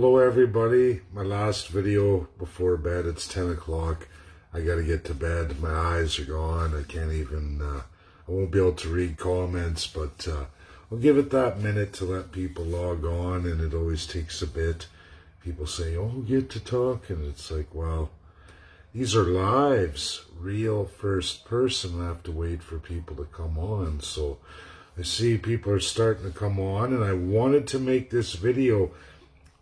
Hello everybody, my last video before bed. It's 10 o'clock. I gotta get to bed. My eyes are gone. I can't even, I won't be able to read comments, but I'll give it that minute to let people log on, and it always takes a bit. People say, oh, get to talk, and it's like, well, these are lives, real first person. I have to wait for people to come on. So I see people are starting to come on, and I wanted to make this video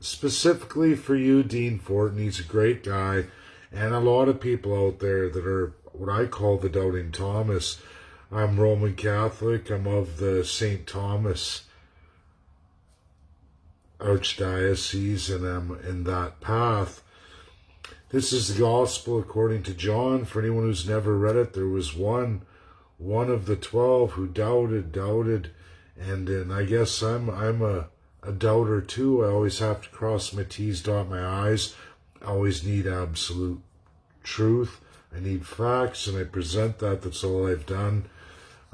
specifically for you, Dean Fortin. He's a great guy, and a lot of people out there that are what I call the Doubting Thomas. I'm Roman Catholic. I'm of the St. Thomas Archdiocese, and I'm in that path. This is the Gospel according to John. For anyone who's never read it, there was one of the 12 who doubted, and I guess I'm a doubter too. I always have to cross my T's, dot my I's. I always need absolute truth. I need facts, and I present that. That's all I've done.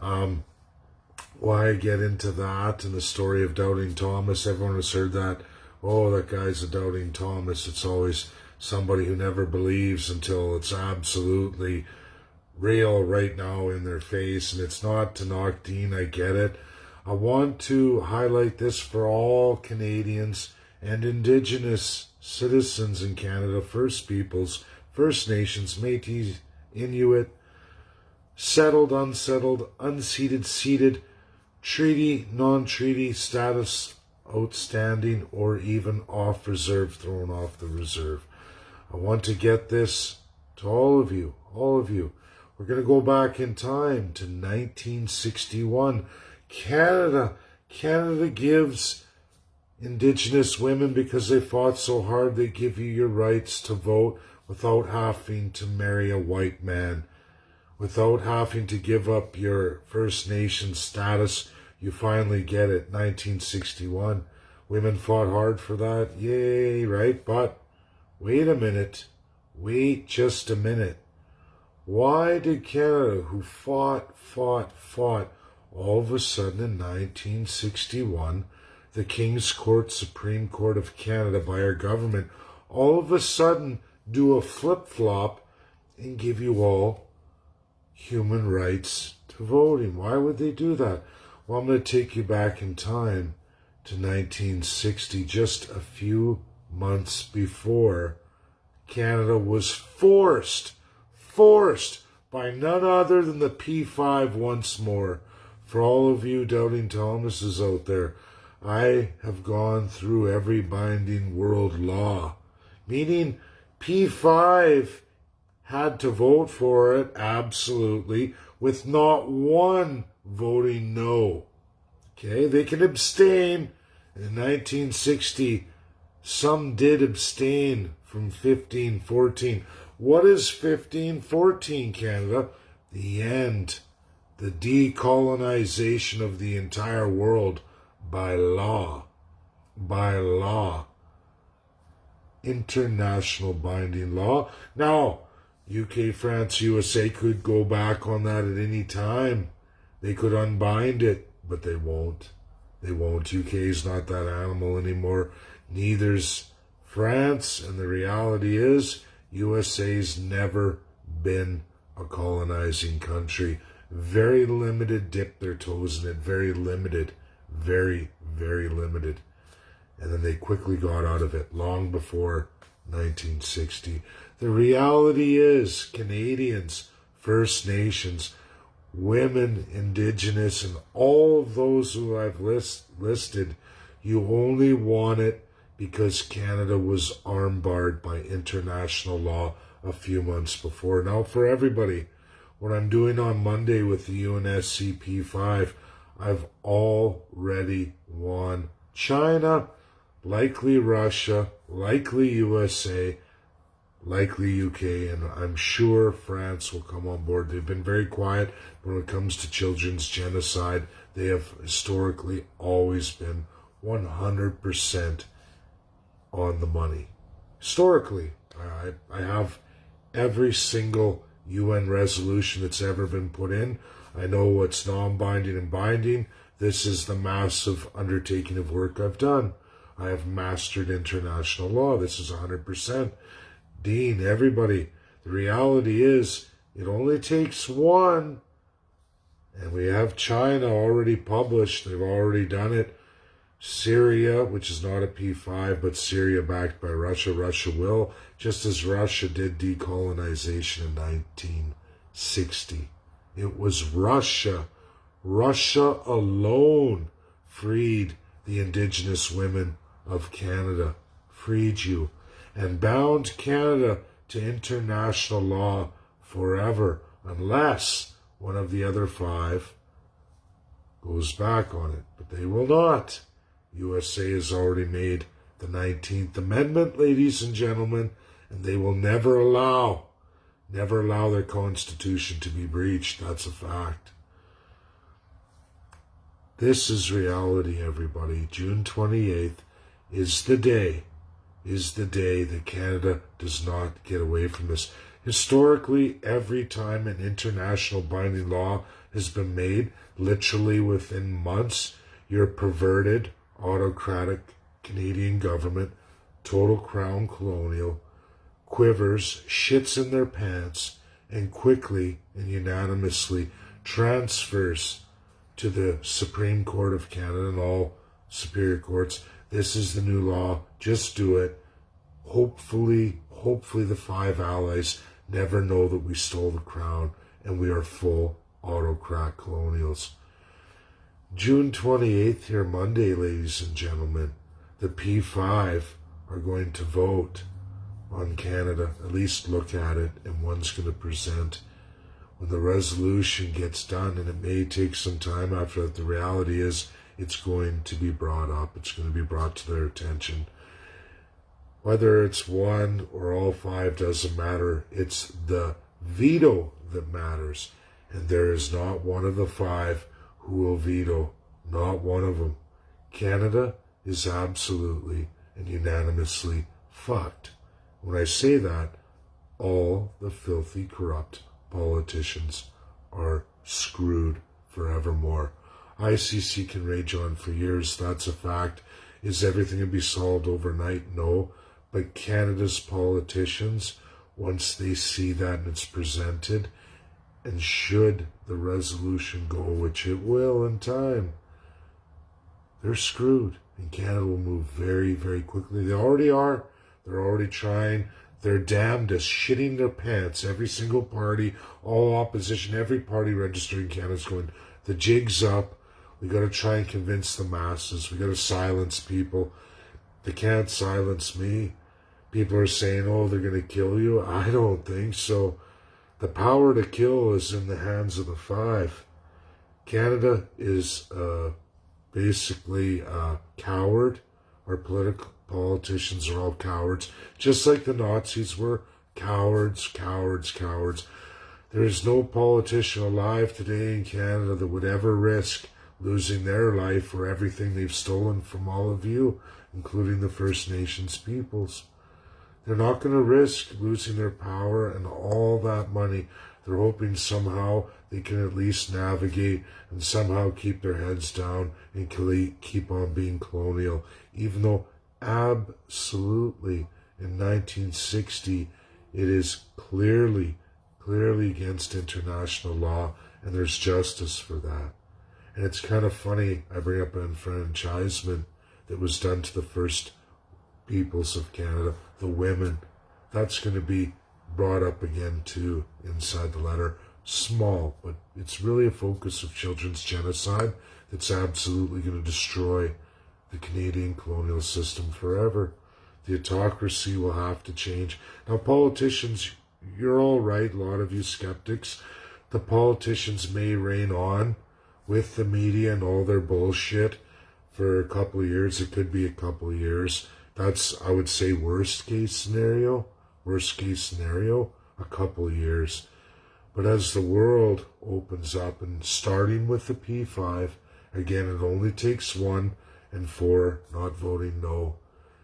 Why I get into that and the story of Doubting Thomas, everyone has heard that. Oh, that guy's a Doubting Thomas. It's always somebody who never believes until it's absolutely real right now in their face. And it's not to knock Dean, I get it. I want to highlight this for all Canadians and Indigenous citizens in Canada, First Peoples, First Nations, Métis, Inuit, settled, unsettled, unceded, ceded, treaty, non-treaty status, outstanding, or even off reserve, thrown off the reserve. I want to get this to all of you, We're going to go back in time to 1961. Canada gives Indigenous women, because they fought so hard, they give you your rights to vote without having to marry a white man, without having to give up your First Nation status. You finally get it, 1961. Women fought hard for that, yay, right? But wait a minute, wait just a minute. Why did Canada, who fought, all of a sudden in 1961, the King's Court, Supreme Court of Canada, by our government, all of a sudden do a flip-flop and give you all human rights to voting? Why would they do that? Well, I'm going to take you back in time to 1960, just a few months before. Canada was forced by none other than the P5 once more. For all of you Doubting Thomases out there, I have gone through every binding world law, meaning P5 had to vote for it, absolutely, with not one voting no. Okay, they can abstain. In 1960, some did abstain from 1514. What is 1514, Canada? The end. The decolonization of the entire world by law. By law. International binding law. Now, UK, France, USA could go back on that at any time. They could unbind it, but they won't. They won't. UK is not that animal anymore. Neither's France. And the reality is, USA's never been a colonizing country. Very limited dip their toes in it. Very limited. Very, very limited. And then they quickly got out of it long before 1960. The reality is, Canadians, First Nations, women, Indigenous, and all of those who I've listed, you only want it because Canada was armbarred by international law a few months before. Now, for everybody, what I'm doing on Monday with the UNSC P5, I've already won. China, likely Russia, likely USA, likely UK, and I'm sure France will come on board. They've been very quiet when it comes to children's genocide. They have historically always been 100% on the money. Historically, I have every single UN resolution that's ever been put in. I know what's non-binding and binding. This is the massive undertaking of work I've done. I have mastered international law. This is 100%. Dean, everybody, the reality is it only takes one. And we have China already published. They've already done it. Syria, which is not a P5, but Syria backed by Russia. Russia will, just as Russia did decolonization in 1960. It was Russia. Russia alone freed the indigenous women of Canada, freed you, and bound Canada to international law forever, unless one of the other five goes back on it. But they will not. USA has already made the 19th Amendment, ladies and gentlemen, and they will never allow their Constitution to be breached. That's a fact. This is reality, everybody. June 28th is the day that Canada does not get away from this. Historically, every time an international binding law has been made, literally within months, your perverted, autocratic Canadian government, total crown colonial, quivers, shits in their pants, and quickly and unanimously transfers to the Supreme Court of Canada and all superior courts. This is the new law. Just do it. Hopefully the five allies never know that we stole the crown and we are full autocrat colonials. June 28th, here Monday, ladies and gentlemen, the P5 are going to vote on Canada, at least look at it, and one's going to present. When the resolution gets done, and it may take some time after that, the reality is it's going to be brought up. It's going to be brought to their attention. Whether it's one or all five doesn't matter. It's the veto that matters. And there is not one of the five who will veto. Not one of them. Canada is absolutely and unanimously fucked. When I say that, all the filthy, corrupt politicians are screwed forevermore. ICC can rage on for years. That's a fact. Is everything going to be solved overnight? No. But Canada's politicians, once they see that and it's presented, and should the resolution go, which it will in time, they're screwed. And Canada will move very, very quickly. They already are. They're already trying. They're damnedest, shitting their pants. Every single party, all opposition, every party registered in Canada is going, the jig's up. We got to try and convince the masses. We got to silence people. They can't silence me. People are saying, oh, they're going to kill you. I don't think so. The power to kill is in the hands of the five. Canada is basically a coward. Our politicians are all cowards, just like the Nazis were. Cowards, cowards, cowards. There is no politician alive today in Canada that would ever risk losing their life for everything they've stolen from all of you, including the First Nations peoples. They're not going to risk losing their power and all that money. They're hoping somehow they can at least navigate and somehow keep their heads down and keep on being colonial, even though absolutely in 1960 it is clearly against international law, and there's justice for that. And it's kind of funny, I bring up enfranchisement that was done to the first peoples of Canada, the women. That's going to be brought up again too inside the letter. Small, but it's really a focus of children's genocide that's absolutely going to destroy the Canadian colonial system forever. The autocracy will have to change. Now, politicians, you're all right, a lot of you skeptics. The politicians may reign on with the media and all their bullshit for a couple of years. It could be a couple of years. That's, I would say, worst case scenario, a couple of years. But as the world opens up, and starting with the P5, again, it only takes 1 and 4 not voting no.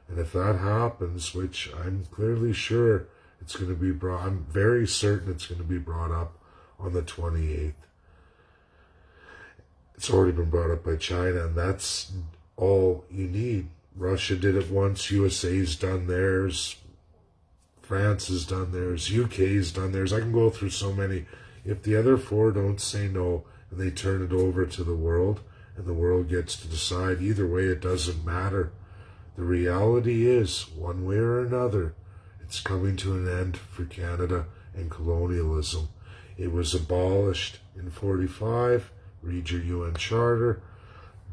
And if that happens, which I'm clearly sure it's going to be brought, I'm very certain it's going to be brought up on the 28th. It's already been brought up by China, and that's all you need. Russia did it once, USA's done theirs, France has done theirs, UK's done theirs. I can go through so many. If the other four don't say no and they turn it over to the world and the world gets to decide, either way it doesn't matter. The reality is, one way or another, it's coming to an end for Canada and colonialism. It was abolished in 45, read your UN Charter,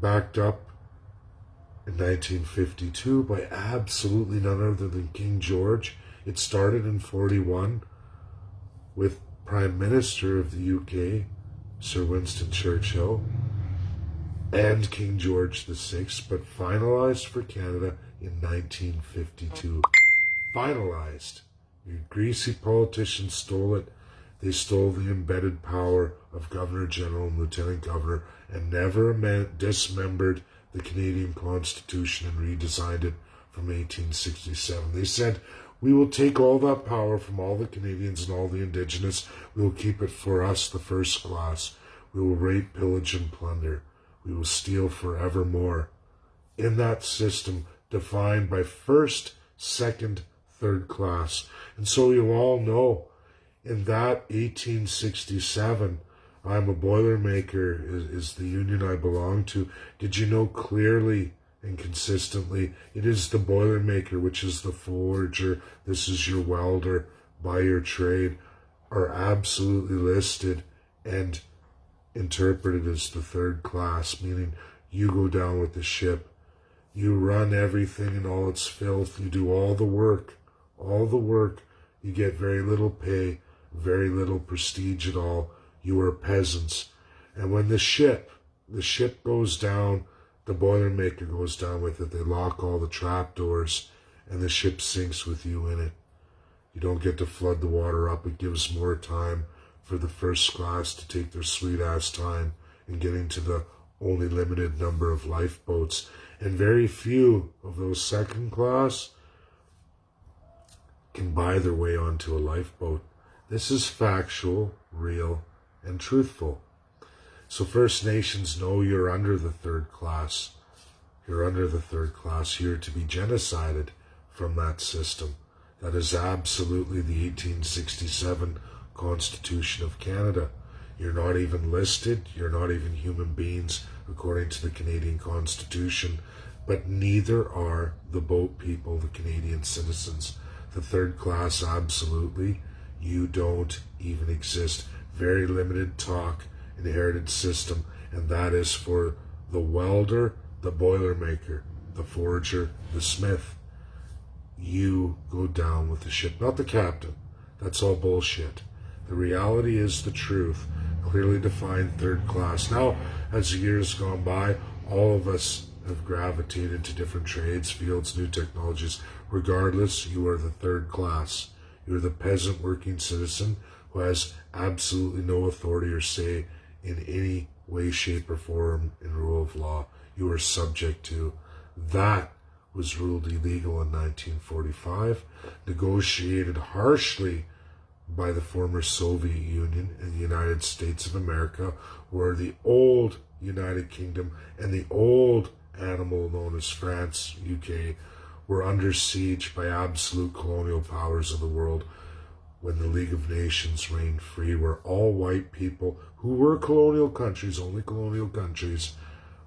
backed up in 1952 by absolutely none other than King George. It started in 41 with Prime Minister of the UK, Sir Winston Churchill, and King George VI, but finalized for Canada in 1952. Finalized. You greasy politicians stole it. They stole the embedded power of Governor General and Lieutenant Governor and never dismembered the Canadian Constitution and redesigned it from 1867. They said, we will take all that power from all the Canadians and all the Indigenous. We will keep it for us, the first class. We will rape, pillage, and plunder. We will steal forevermore. In that system defined by first, second, third class. And so you all know, in that 1867, I'm a Boilermaker is the union I belong to. Did you know clearly and consistently it is the Boilermaker, which is the forger, this is your welder by your trade, are absolutely listed and interpreted as the third class, meaning you go down with the ship. You run everything and all its filth. You do all the work. You get very little pay, very little prestige at all. You are peasants. And when the ship goes down, the Boilermaker goes down with it. They lock all the trapdoors and the ship sinks with you in it. You don't get to flood the water up. It gives more time for the first class to take their sweet ass time in getting to the only limited number of lifeboats. And very few of those second class can buy their way onto a lifeboat. This is factual, real, and truthful. So First Nations know you're under the third class. You're under the third class. You're to be genocided from that system. That is absolutely the 1867 Constitution of Canada. You're not even listed. You're not even human beings according to the Canadian Constitution. But neither are the boat people, the Canadian citizens. The third class, absolutely. You don't even exist. Very limited talk, inherited system, and that is for the welder, the Boilermaker, the forger, the smith. You go down with the ship, not the captain. That's all bullshit. The reality is the truth, clearly defined third class. Now, as the years gone by, all of us have gravitated to different trades, fields, new technologies. Regardless, you are the third class. You're the peasant working citizen who has absolutely no authority or say in any way, shape, or form in rule of law. You are subject to. That was ruled illegal in 1945, negotiated harshly by the former Soviet Union and the United States of America, where the old United Kingdom and the old animal known as France, UK, were under siege by absolute colonial powers of the world when the League of Nations reigned free, where all white people who were colonial countries, only colonial countries,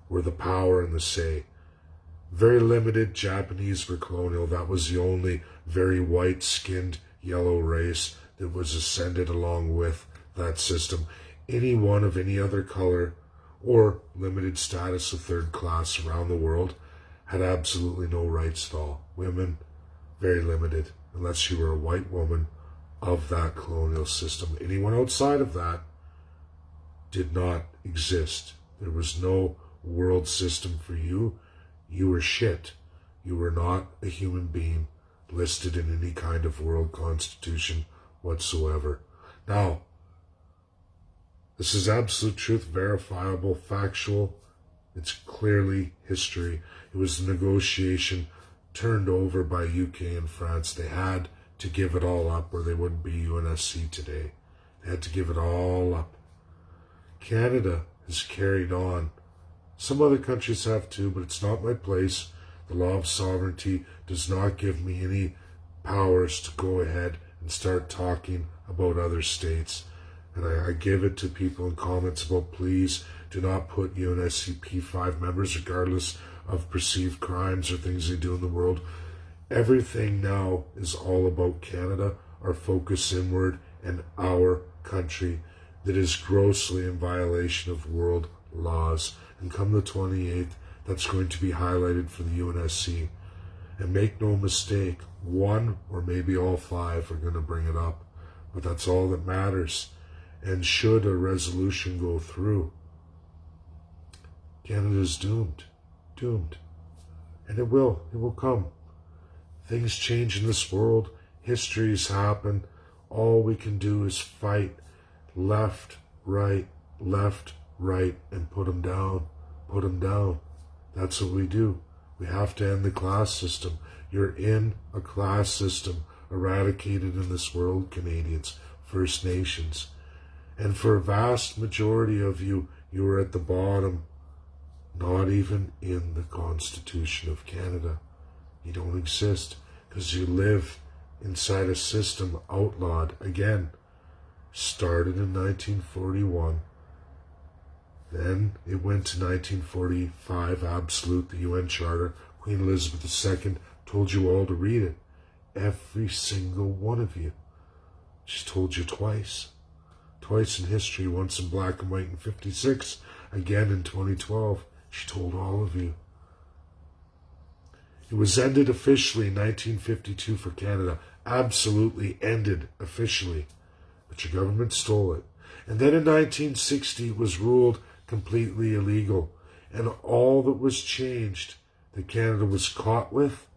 were the power and the say. Very limited Japanese were colonial. That was the only very white-skinned yellow race that was ascended along with that system. Anyone of any other color or limited status of third class around the world had absolutely no rights at all. Women, very limited, unless you were a white woman of that colonial system. Anyone outside of that did not exist. There was no world system for you. You were shit. You were not a human being listed in any kind of world constitution whatsoever. Now, this is absolute truth, verifiable, factual. It's clearly history. It was a negotiation turned over by UK and France. They had to give it all up or they wouldn't be UNSC today. They had to give it all up. Canada has carried on. Some other countries have too, but it's not my place. The law of sovereignty does not give me any powers to go ahead and start talking about other states. And I give it to people in comments about, please do not put UNSC P5 members, regardless of perceived crimes or things they do in the world. Everything now is all about Canada, our focus inward, and our country that is grossly in violation of world laws. And come the 28th, that's going to be highlighted for the UNSC. And make no mistake, one or maybe all five are going to bring it up. But that's all that matters. And should a resolution go through, Canada's doomed. Doomed. And it will come. Things change in this world. Histories happen. All we can do is fight left, right, and put them down. Put them down. That's what we do. We have to end the class system. You're in a class system eradicated in this world, Canadians, First Nations. And for a vast majority of you, you are at the bottom, not even in the Constitution of Canada. You don't exist because you live inside a system outlawed, again, started in 1941. Then it went to 1945, absolute, the UN Charter. Queen Elizabeth II told you all to read it. Every single one of you. She's told you twice. Twice in history, once in black and white in 56, again in 2012. She told all of you. It was ended officially in 1952 for Canada. Absolutely ended officially. But your government stole it. And then in 1960 it was ruled completely illegal. And all that was changed that Canada was caught with,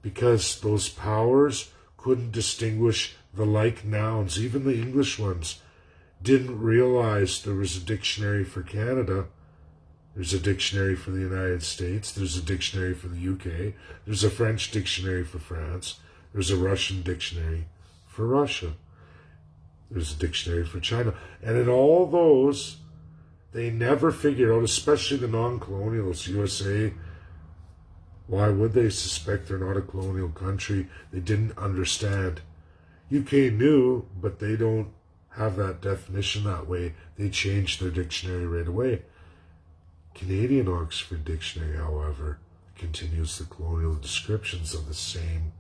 because those powers couldn't distinguish the like nouns, even the English ones, didn't realize there was a dictionary for Canada. There's a dictionary for the United States. There's a dictionary for the UK. There's a French dictionary for France. There's a Russian dictionary for Russia. There's a dictionary for China. And in all those, they never figured out, especially the non-colonials, USA, why would they suspect they're not a colonial country? They didn't understand. UK knew, but they don't have that definition that way. They changed their dictionary right away. Canadian Oxford Dictionary, however, continues the colonial descriptions of the same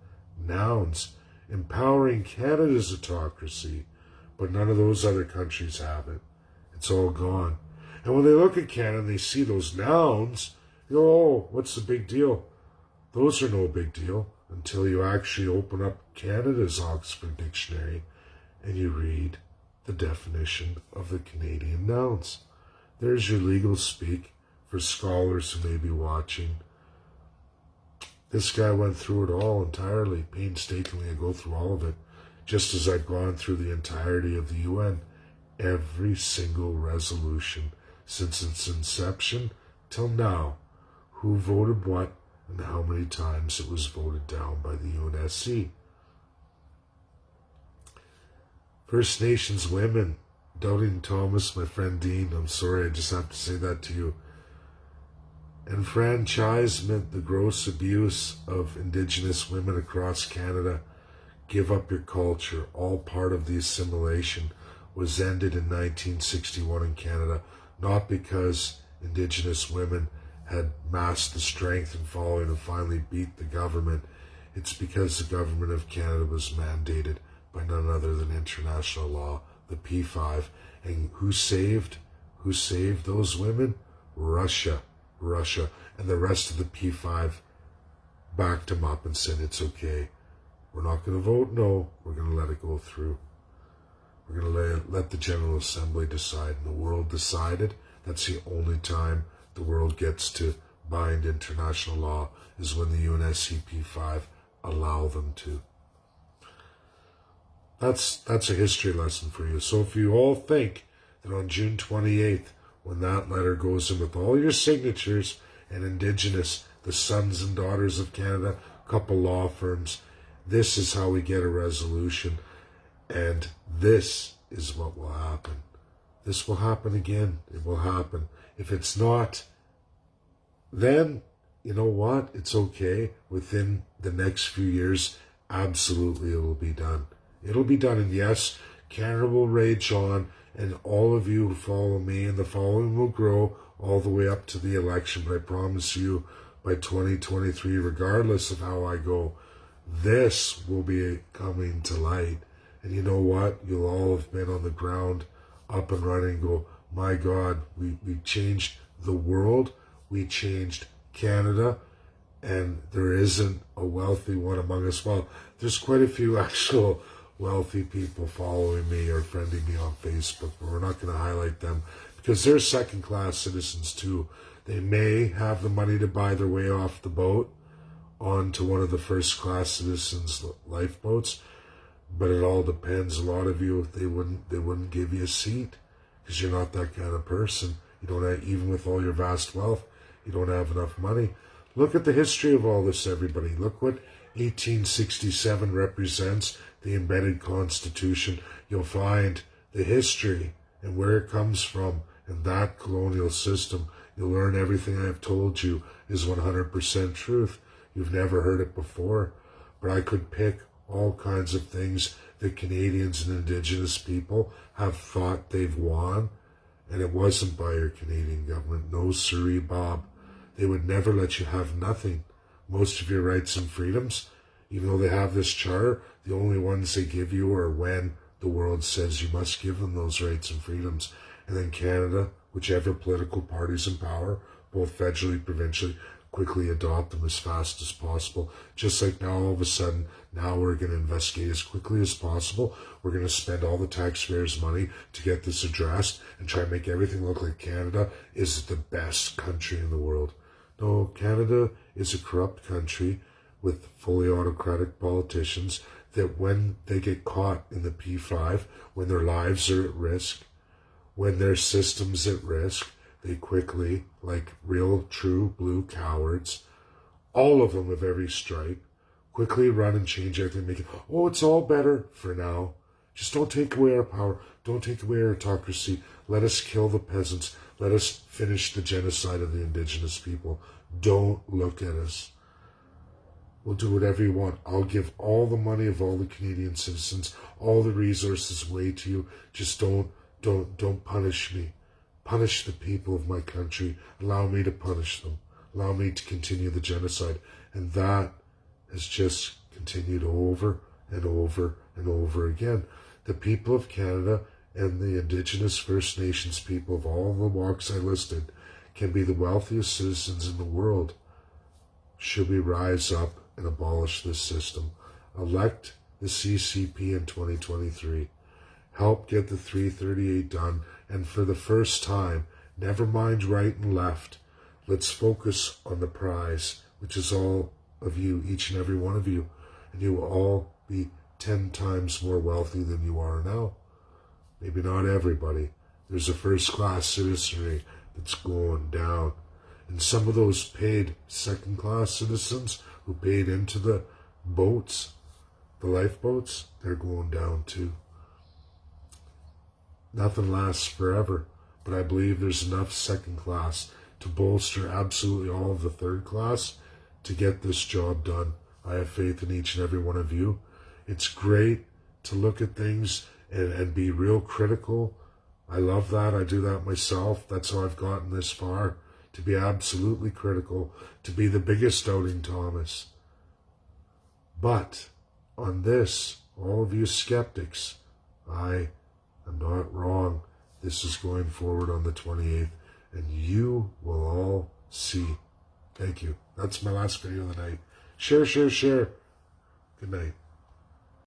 nouns, empowering Canada's autocracy, but none of those other countries have it. It's all gone. And when they look at Canada and they see those nouns, you go, oh, what's the big deal? Those are no big deal until you actually open up Canada's Oxford Dictionary and you read the definition of the Canadian nouns. There's your legal speak for scholars who may be watching. This guy went through it all entirely, painstakingly. I go through all of it, just as I've gone through the entirety of the UN. Every single resolution since its inception till now, who voted what, and how many times it was voted down by the UNSC. First Nations women, Doubting Thomas, my friend Dean, I'm sorry, I just have to say that to you. Enfranchisement, the gross abuse of Indigenous women across Canada. Give up your culture, all part of the assimilation, was ended in 1961 in Canada, not because Indigenous women had massed the strength and following and finally beat the government. It's because the government of Canada was mandated by none other than international law, the P5. And who saved those women? Russia. And the rest of the P5 backed them up and said, it's okay. We're not going to vote no. We're going to let it go through. We're going to let the General Assembly decide. And the world decided. That's the only time the world gets to bind international law, is when the UNSC P5 allow them to. That's a history lesson for you. So if you all think that on June 28th, when that letter goes in with all your signatures and Indigenous, the sons and daughters of Canada, a couple law firms, this is how we get a resolution. And this is what will happen. This will happen again. It will happen. If it's not, then you know what? It's okay. Within the next few years, absolutely it will be done. It'll be done. And yes, Canada will rage on, and all of you who follow me, and the following will grow all the way up to the election. But I promise you, by 2023, regardless of how I go, this will be coming to light. And you know what? You'll all have been on the ground, up and running, go, my God, we changed the world, we changed Canada, and there isn't a wealthy one among us. Well, there's quite a few actual wealthy people following me or friending me on Facebook, but we're not going to highlight them because they're second-class citizens too. They may have the money to buy their way off the boat onto one of the first-class citizens' lifeboats, but it all depends. A lot of you, they wouldn't give you a seat because you're not that kind of person. You don't have, even with all your vast wealth, you don't have enough money. Look at the history of all this, everybody. Look what 1867 represents, the embedded Constitution. You'll find the history and where it comes from, and that colonial system. You'll learn everything I've told you is 100% truth. You've never heard it before, but I could pick all kinds of things that Canadians and Indigenous people have thought they've won, and it wasn't by your Canadian government. No, siree, Bob. They would never let you have nothing. Most of your rights and freedoms, even though they have this charter, the only ones they give you are when the world says you must give them those rights and freedoms. And then Canada, whichever political party's in power, both federally, provincially, quickly adopt them as fast as possible. Just like now, all of a sudden, now we're going to investigate as quickly as possible. We're going to spend all the taxpayers' money to get this addressed and try and make everything look like Canada is the best country in the world. No, Canada is a corrupt country with fully autocratic politicians that when they get caught in the P5, when their lives are at risk, when their system's at risk, they quickly, like real true blue cowards, all of them of every stripe, quickly run and change everything, make it, oh, it's all better for now. Just don't take away our power. Don't take away our autocracy. Let us kill the peasants. Let us finish the genocide of the Indigenous people. Don't look at us. We'll do whatever you want. I'll give all the money of all the Canadian citizens, all the resources away to you. Just don't punish me. Punish the people of my country. Allow me to punish them. Allow me to continue the genocide. And that has just continued over and over and over again. The people of Canada and the Indigenous First Nations people of all the walks I listed can be the wealthiest citizens in the world. Should we rise up and abolish this system? Elect the CCP in 2023. Help get the 338 done. And for the first time, never mind right and left. Let's focus on the prize, which is all of you, each and every one of you. And you will all be 10 times more wealthy than you are now. Maybe not everybody. There's a first-class citizenry that's going down. And some of those paid second-class citizens who paid into the boats, the lifeboats, they're going down too. Nothing lasts forever, but I believe there's enough second class to bolster absolutely all of the third class to get this job done. I have faith in each and every one of you. It's great to look at things and be real critical. I love that. I do that myself. That's how I've gotten this far, to be absolutely critical, to be the biggest doubting Thomas. But on this, all of you skeptics, I am not wrong. This is going forward on the 28th, and you will all see. Thank you. That's my last video of the night. Share, share, share. Good night.